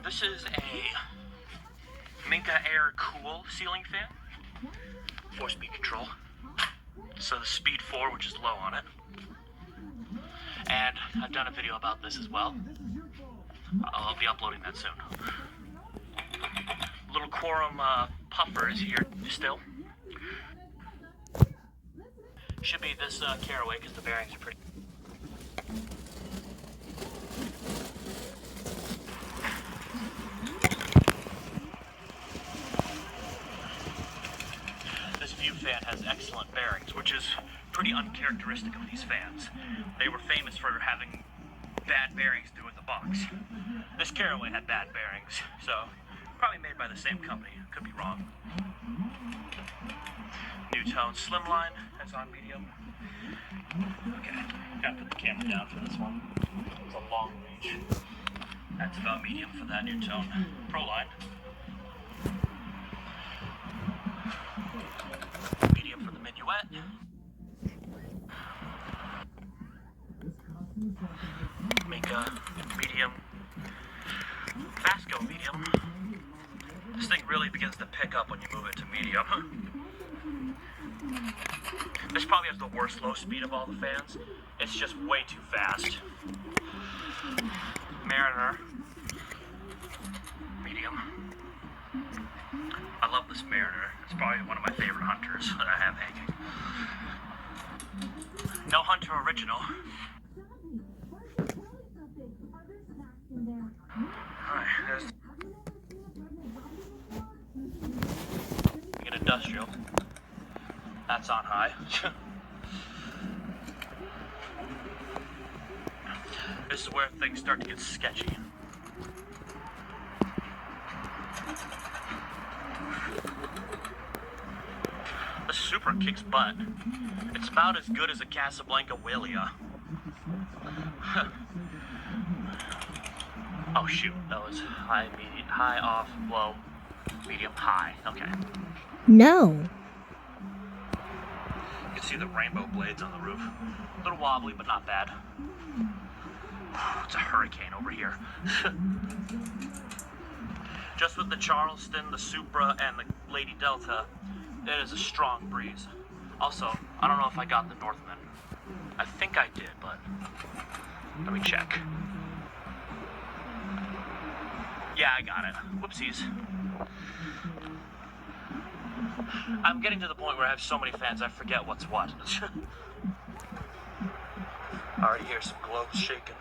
This is a Minka Air Cool ceiling fan. 4-speed control. So the speed 4, which is low on it. And I've done a video about this as well. I'll be uploading that soon. Little Quorum puffer is here still. Should be this caraway because the bearings are pretty. This View fan has excellent bearings, which is pretty uncharacteristic of these fans. They were famous for having bad bearings through in the box. This caraway had bad bearings, so probably made by the same company. Could be wrong. New Tone Slimline, that's on medium. Okay, gotta put the camera down for this one. It's a long range. That's about medium for that New Tone Proline. Medium for the Minuet. Minka, medium. Vasco, medium. This thing really begins to pick up when you move it to medium. This probably has the worst low speed of all the fans. It's just way too fast. Mariner, medium. I love this Mariner. It's probably one of my favorite Hunters that I have hanging. No Hunter original. Alright, there's an industrial. That's on high. This is where things start to get sketchy. The Supra kicks butt. It's about as good as a Casablanca Willia. Oh shoot, that was high, medium, high, off, low, medium, high. Okay. No. You can see the rainbow blades on the roof. A little wobbly, but not bad. It's a hurricane over here. Just with the Charleston, the Supra, and the Lady Delta, it is a strong breeze. Also, I don't know if I got the Northman. I think I did, but let me check. Yeah, I got it. Whoopsies. I'm getting to the point where I have so many fans I forget what's what. I already hear some globes shaking.